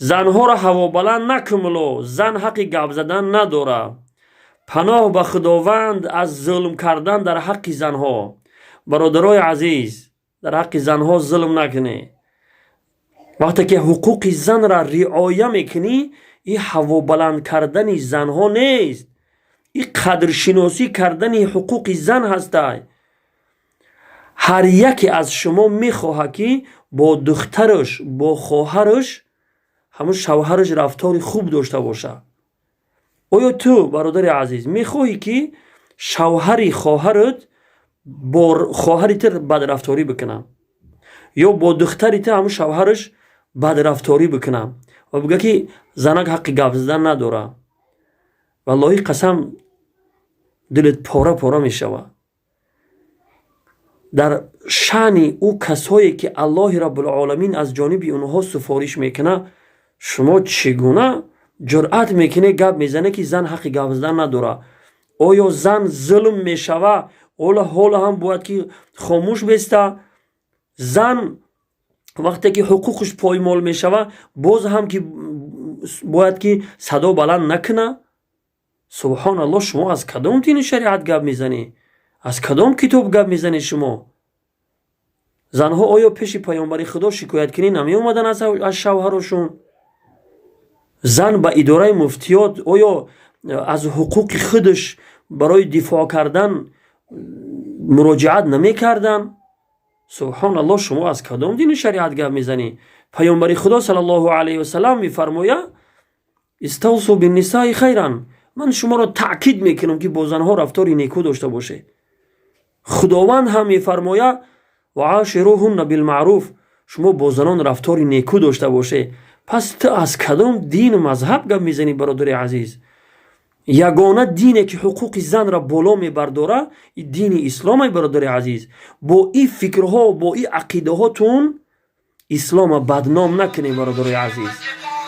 زنها را هوابلند نکملو. زن حق گپ زدن نداره. پناه به خداوند از ظلم کردن در حق زنها. برادرای عزیز، در حق زنها ظلم نکنی. وقتی که حقوق زن را رعایت میکنی، این هوابلند کردن زنها نیست، این قدرشناسی کردن حقوق زن هسته. هر یکی از شما میخواه که با دخترش، با خواهرش، همون شوهرش رفتار خوب داشته باشه. آیا تو برادر عزیز میخواهی که شوهری خواهرت با خواهرت بد رفتاری بکنه، یا با دخترت همون شوهرش بد رفتاری بکنه و بگه که زنک حق گپ زدن نداره؟ والله قسم دلت پاره پاره میشوه. در شأن او کسایی که الله رب العالمین از جانب اونها سفارش میکنه، شما چگونه جرأت میکنه گپ میزنه که زن حق گپ زدن نداره؟ آیا زن ظلم میشوه؟ حالا هم باید که خاموش بیسته؟ زن وقتی که حقوقش پایمال میشوه باز هم که باید که صدا بلند نکنه؟ سبحان الله، شما از کدام دین شریعت گپ میزنی؟ از کدام کتاب گپ میزنی شما؟ زنها آیا پیش پیامبر خدا شکایت کنی نمی اومدن از شوهرشون؟ زن به اداره مفتیات آیا از حقوق خودش برای دفاع کردن مراجعت نمی کردن؟ سبحان الله، شما از کدام دین شریعت گپ میزنی؟ پیامبر خدا صلی الله علیه و سلم میفرماید استوصوا بالنساء خیرا. من شما را تاکید میکنم که با زنها رفتاری نیکو داشته باشه. خداوند هم میفرماید و عاشروهن بالمعروف. شما با زنان رفتاری نیکو داشته باشه. پس تو از کدام دین و مذهب گپ میزنی برادر عزیز؟ یگانه دینی که حقوق زن را بالا میبرداره این دین اسلام برادر عزیز. با این فکرها و با این عقیده هاتون اسلام بدنام نکنی برادر عزیز.